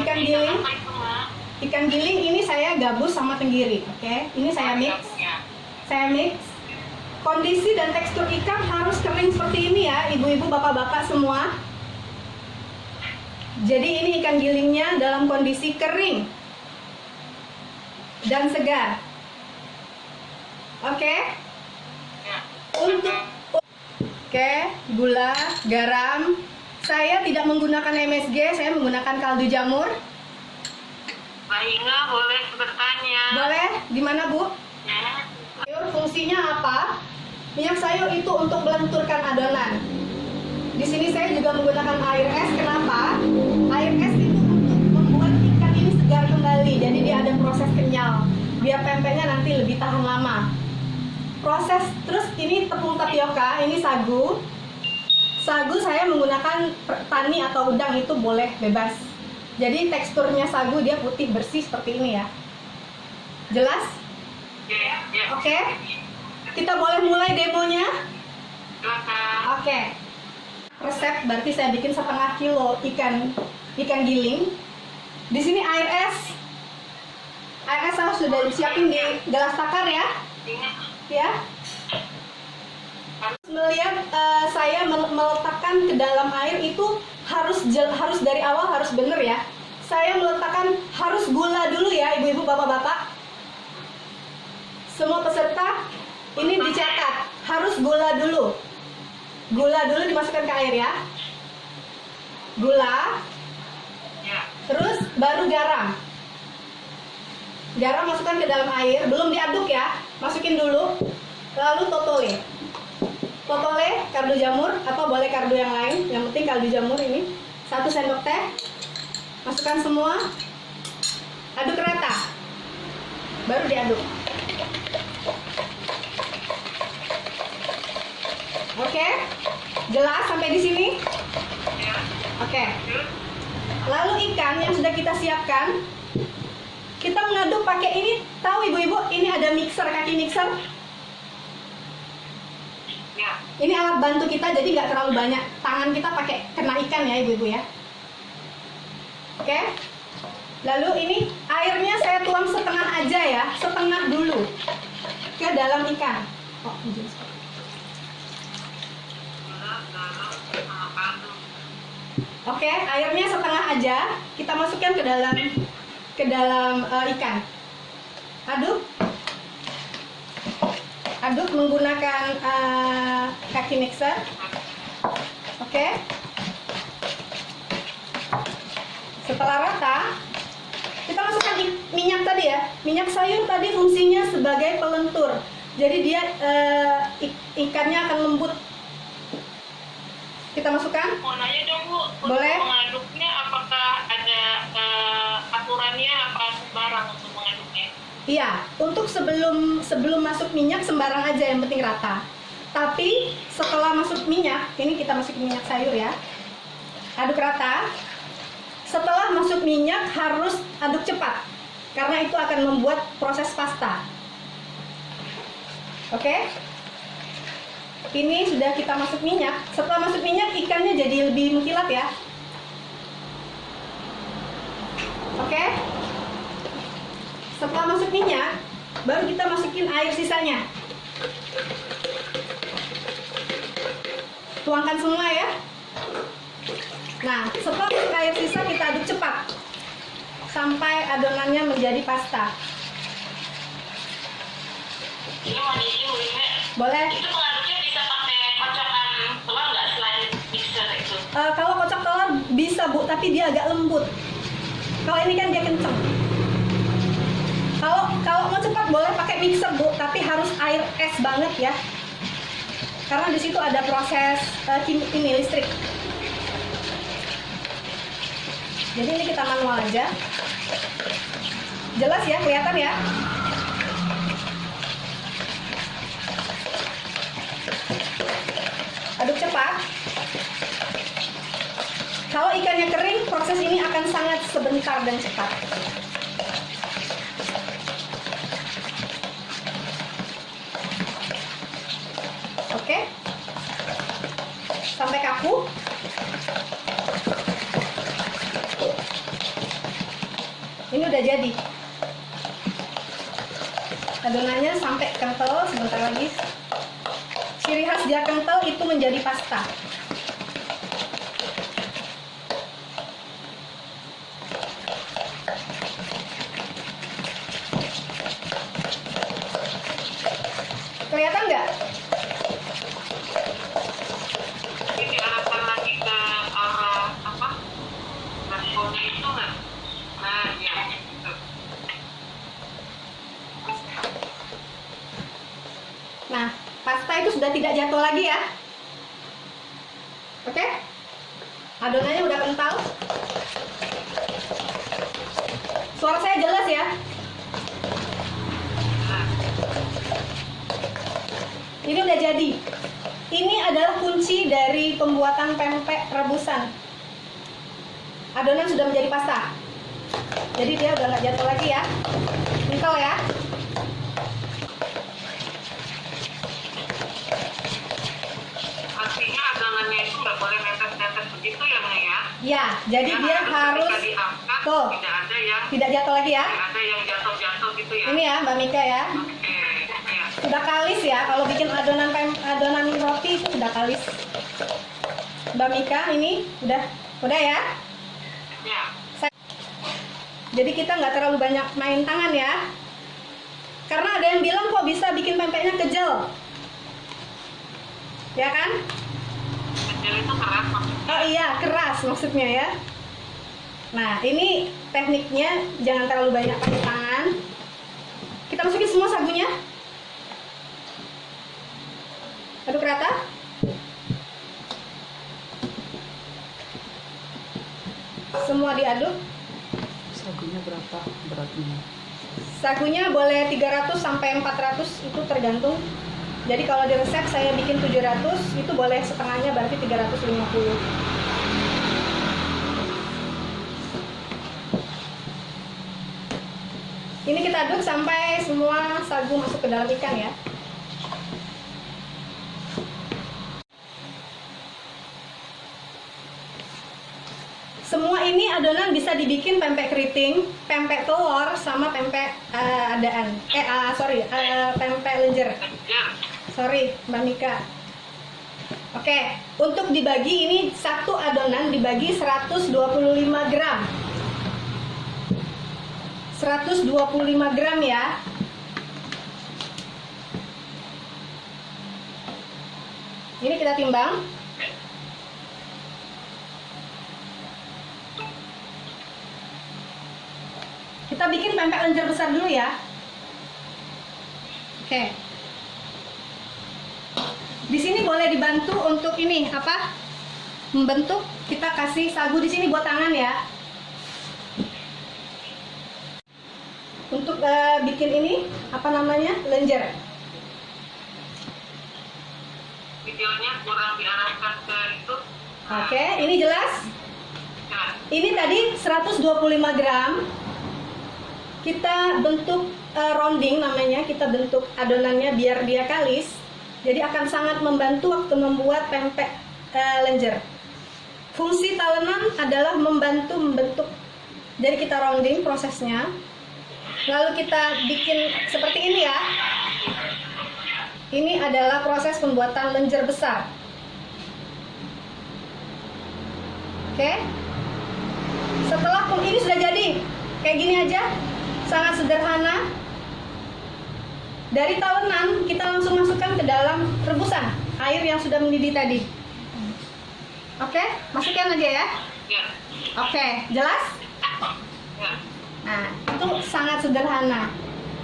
ikan giling. Ikan giling ini saya gabus sama tenggiri, oke? Ini saya mix. Kondisi dan tekstur ikan harus kering seperti ini ya, ibu-ibu, bapak-bapak semua. Jadi ini ikan gilingnya dalam kondisi kering dan segar. Oke? Untuk gula, garam. Saya tidak menggunakan MSG, saya menggunakan kaldu jamur. Mbak Inga boleh bertanya? Boleh, di mana Bu? Ya. Sayur fungsinya apa? Minyak sayur itu untuk melenturkan adonan. Di sini saya juga menggunakan air es. Kenapa? Air es itu untuk membuat ikan ini segar kembali. Jadi dia ada proses kenyal. Biar pempeknya nanti lebih tahan lama. Proses terus ini tepung tapioka, ini sagu. Sagu saya menggunakan tani atau udang, itu boleh bebas. Jadi teksturnya sagu dia putih bersih seperti ini ya. Jelas? Oke. Kita boleh mulai demonya? Oke. Resep berarti saya bikin 1/2 kilo ikan giling. Di sini air es. Air es saya sudah disiapin di gelas takar ya. Ya. Melihat saya meletakkan ke dalam air itu harus dari awal harus bener ya. Saya meletakkan harus gula dulu ya, ibu-ibu, bapak-bapak. Semua peserta ini dicatat, harus gula dulu. Gula dulu dimasukkan ke air ya. Gula. Terus baru garam. Garam masukkan ke dalam air, belum diaduk ya. Masukin dulu. Lalu totole. Totole, kaldu jamur atau boleh kaldu yang lain, yang penting kaldu jamur ini 1 sendok teh. Masukkan semua. Aduk rata. Baru diaduk. Oke, jelas sampai di sini? Oke. Lalu ikan yang sudah kita siapkan, kita mengaduk pakai ini. Tahu ibu-ibu, ini ada mixer, kaki mixer. Ini alat bantu kita, jadi nggak terlalu banyak. Tangan kita pakai kena ikan ya ibu-ibu ya. Oke. Lalu ini airnya saya tuang setengah aja ya, setengah dulu ke dalam ikan. Oh, Oke, airnya setengah aja, kita masukkan ke dalam ikan. Aduk menggunakan kaki mixer. Oke. Setelah rata, kita masukkan minyak tadi ya. Minyak sayur tadi fungsinya sebagai pelentur. Jadi dia ikannya akan lembut. Kita masukkan. Mau nanya dong Bu, boleh. Untuk mengaduknya apakah ada aturannya, apa sembarang untuk mengaduknya? Iya, untuk sebelum masuk minyak sembarang aja, yang penting rata. Tapi setelah masuk minyak, ini kita masukin minyak sayur ya. Aduk rata. Setelah masuk minyak harus aduk cepat, karena itu akan membuat proses pasta. Oke? Ini sudah kita masuk minyak. Setelah masuk minyak, ikannya jadi lebih mengkilat ya. Oke? Setelah masuk minyak, baru kita masukin air sisanya. Tuangkan semua ya. Nah, setelah masuk air sisa, kita aduk cepat sampai adonannya menjadi pasta. Ini mau izin, Boleh. Itu mengaduknya bisa pakai kocokan telur nggak selain mixer itu? Kalau kocok telur bisa Bu, tapi dia agak lembut. Kalau ini kan dia kenceng. Kalau mau cepat boleh pakai mixer Bu, tapi harus air es banget ya. Karena di situ ada proses ini listrik. Jadi ini kita manual aja. Jelas ya, kelihatan ya? Aduk cepat. Kalau ikannya kering, proses ini akan sangat sebentar dan cepat. Oke. Sampai kaku. ini udah jadi. Adonannya sampai kental, sebentar lagi. Ciri khas dia kental itu menjadi pasta. Kelihatan nggak? Ini arahkan lagi ke arah apa? Baskomnya itu nggak? Nah, ya. Gitu. Nah, pasta itu sudah tidak jatuh lagi ya. Oke? Adonannya udah kental. Suara saya jelas ya? Ini udah jadi. Ini adalah kunci dari pembuatan pempek rebusan. Adonan sudah menjadi pasta. Jadi dia udah nggak jatuh lagi ya. Kental ya. Artinya adonannya itu nggak boleh netes-netes begitu ya, Nek ya? Ya, jadi dia harus ketika diangkat, tuh, tidak ada yang tidak jatuh lagi ya. tidak ada yang jatuh-jatuh gitu ya. Ini ya Mbak Mika ya. Oke, ya. Sudah kalis ya. Kalau bikin adonan roti itu sudah kalis. Mbak Mika ini udah ya. Ya. Jadi kita nggak terlalu banyak main tangan ya. Karena ada yang bilang kok bisa bikin pempeknya kejel. Ya kan? Kecil itu keras maksudnya. Oh iya, keras maksudnya ya. Nah, ini tekniknya jangan terlalu banyak pakai tangan. Kita masukin semua sagunya. Aduk rata. Semua diaduk. Sagunya berapa beratnya? Sagunya boleh 300 sampai 400, itu tergantung. Jadi kalau di resep saya bikin 700, itu boleh setengahnya berarti 350. Ini kita aduk sampai semua sagu masuk ke dalam ikan ya. Semua ini adonan bisa dibikin pempek keriting, pempek telur, sama pempek pempek lenjer. Ya. Sorry, Mbak Mika. Oke, untuk dibagi ini satu adonan dibagi 125 gram. 125 gram ya. Ini kita timbang. Kita bikin pempek lenjer besar dulu ya. Oke. Di sini boleh dibantu untuk ini apa? Membentuk. Kita kasih sagu di sini buat tangan ya. Untuk bikin ini apa namanya? Lenjer. Videonya kurang diarahkan ke itu. Oke, ini jelas? Ya. Ini tadi 125 gram. Kita bentuk rounding namanya, kita bentuk adonannya biar dia kalis. Jadi akan sangat membantu waktu membuat pempek lenjer. Fungsi talenan adalah membantu membentuk. Jadi kita rounding prosesnya. Lalu kita bikin seperti ini ya. Ini adalah proses pembuatan lenjer besar. Oke. Setelah ini sudah jadi. Kayak gini aja. Sangat sederhana. Dari talenan kita langsung masukkan ke dalam rebusan air yang sudah mendidih tadi. Oke, masukkan aja ya. Ya. Oke, jelas? Ya. Nah, itu sangat sederhana.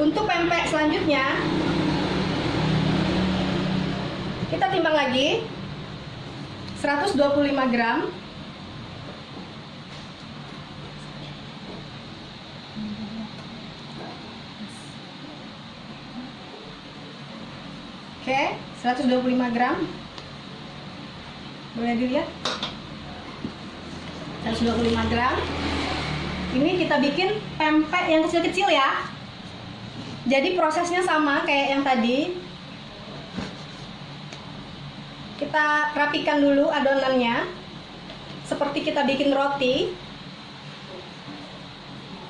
Untuk pempek selanjutnya kita timbang lagi 125 gram. Oke, 125 gram. Boleh dilihat? 125 gram. Ini kita bikin pempek yang kecil-kecil ya. Jadi prosesnya sama kayak yang tadi. Kita rapikan dulu adonannya. Seperti kita bikin roti.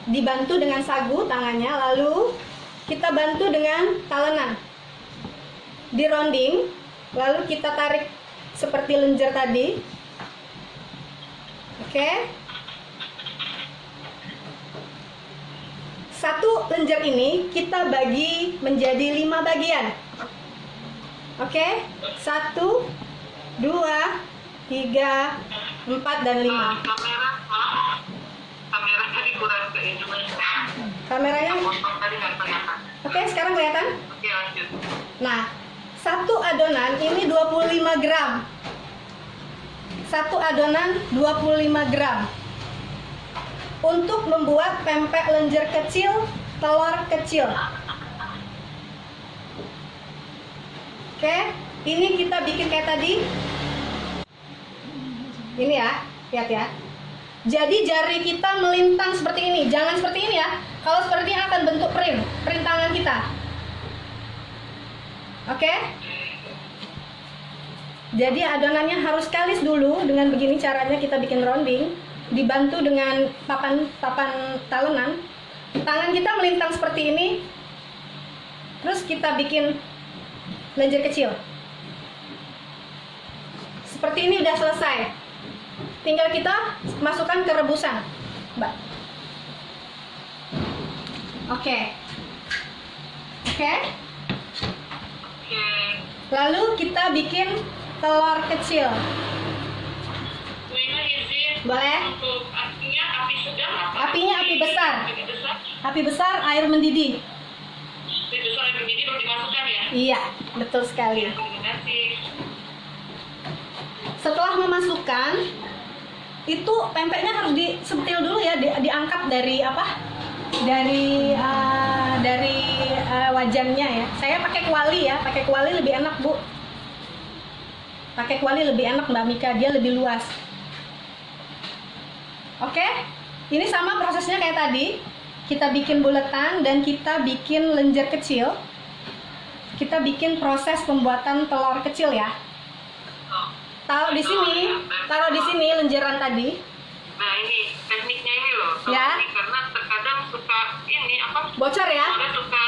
dibantu dengan sagu tangannya, lalu kita bantu dengan talenan. Dironding, lalu kita tarik seperti lenjer tadi. Oke. Satu lenjer ini kita bagi menjadi 5 bagian. Oke, 1, 2, 3, 4, dan 5. Kamera tadi kurang ke ini. Kameranya, Potong tadi nggak kelihatan. oke, sekarang kelihatan? Oke, lanjut. Nah, satu adonan ini 25 gram. Satu adonan 25 gram. Untuk membuat pempek lenjer kecil, telur kecil. Oke, ini kita bikin kayak tadi. Ini ya, lihat ya. Jadi jari kita melintang seperti ini, jangan seperti ini ya. Kalau seperti ini akan bentuk print tangan kita. Oke? Jadi adonannya harus kalis dulu. Dengan begini caranya kita bikin rounding, dibantu dengan papan talenan. Tangan kita melintang seperti ini. Terus kita bikin lenjer kecil. Seperti ini udah selesai. Tinggal kita masukkan ke rebusan, Mbak. Oke. Oke. Lalu kita bikin telur kecil. Ini izin. Boleh? Untuk apinya api sedang apa? Apinya api besar. Api besar. Api besar, air mendidih. Api besar air mendidih baru dimasukkan ya? Iya, betul sekali. Terima kasih. Setelah memasukkan, itu pempeknya harus disentil dulu ya, diangkat dari apa? Dari wajannya ya. Saya pakai kuali ya, pakai kuali lebih enak, Bu. Pakai kuali lebih enak, Mbak Mika, dia lebih luas. Oke? Ini sama prosesnya kayak tadi. Kita bikin buletan dan kita bikin lenjer kecil. Kita bikin proses pembuatan telur kecil ya. Taruh di sini lenjeran tadi. Nah ini tekniknya ini loh. Ya. Ini karena terkadang suka ini apa? Bocor ya? Ada suka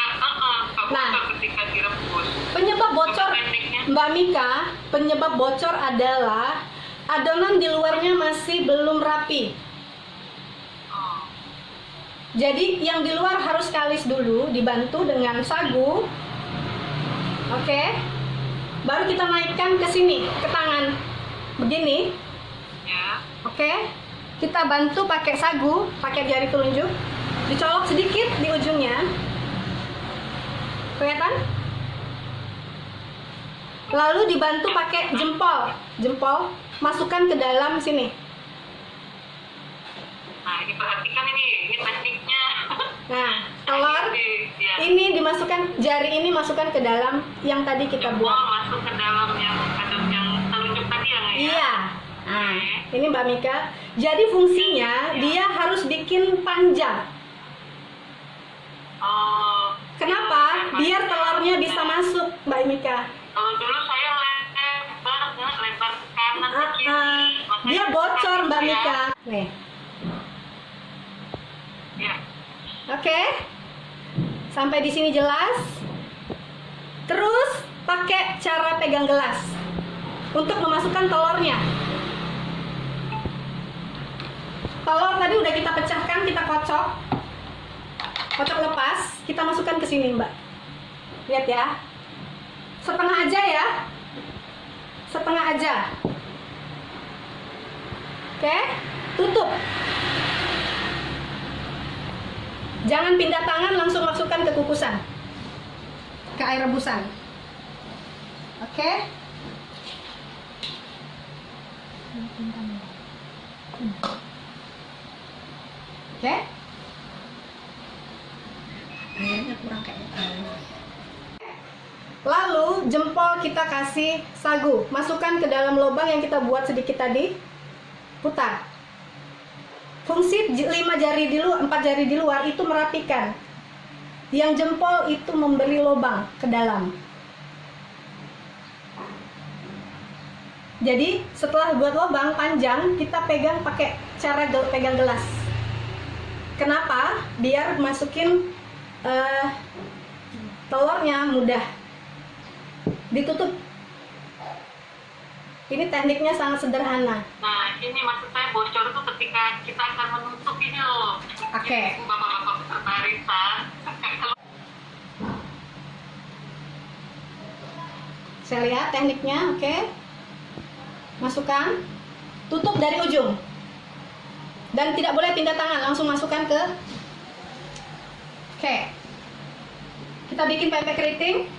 Nah. bocor ketika direbus. Penyebab bocor, Itu tekniknya. Mbak Mika, penyebab bocor adalah adonan di luarnya masih belum rapi. Oh. Jadi yang di luar harus kalis dulu, dibantu dengan sagu. Oke. Baru kita naikkan ke sini, ke tangan. Begini. Ya. Oke. Kita bantu pakai sagu, pakai jari telunjuk. Dicolok sedikit di ujungnya. Kelihatan? Lalu dibantu pakai jempol. Jempol masukkan ke dalam sini. Nah ini perhatikan ini tekniknya. Nah, telur Ya. ini dimasukkan, jari ini masukkan ke dalam yang tadi kita Jempol buat. masuk ke dalam yang telunjuk tadi ya nggak ya? Iya. Nah, Oke. ini Mbak Mika. Jadi fungsinya dia harus bikin panjang. Oh. Kenapa? Biar telurnya bisa masuk, Mbak Mika. Kalau dulu saya lebar ke kanan ke kiri. Makanya Dia bocor, Mbak ya. Mika. Nih. Ya. Oke. Sampai di sini jelas. Terus pakai cara pegang gelas untuk memasukkan telurnya. Telur tadi udah kita pecahkan, kita kocok. Kocok lepas, kita masukkan ke sini, Mbak. Lihat ya. Setengah aja ya. Setengah aja. Oke, tutup. Jangan pindah tangan, langsung masukkan ke kukusan. Ke air rebusan. Oke. Oke. Lalu jempol kita kasih sagu, masukkan ke dalam lubang yang kita buat sedikit tadi, putar. Fungsi 5 jari di luar, 4 jari di luar itu merapikan. Yang jempol itu memberi lubang ke dalam. Jadi setelah buat lubang panjang, kita pegang pakai cara pegang gelas. Kenapa? Biar masukin telurnya mudah. Ditutup. Ini tekniknya sangat sederhana. Nah, ini maksud saya bocor itu ketika kita akan menutup ini loh. Oke. Bapak-bapak barisan. Saya lihat tekniknya, oke. Masukkan, tutup dari ujung. Dan tidak boleh pindah tangan, langsung masukkan ke. Oke. Kita bikin pempek keriting.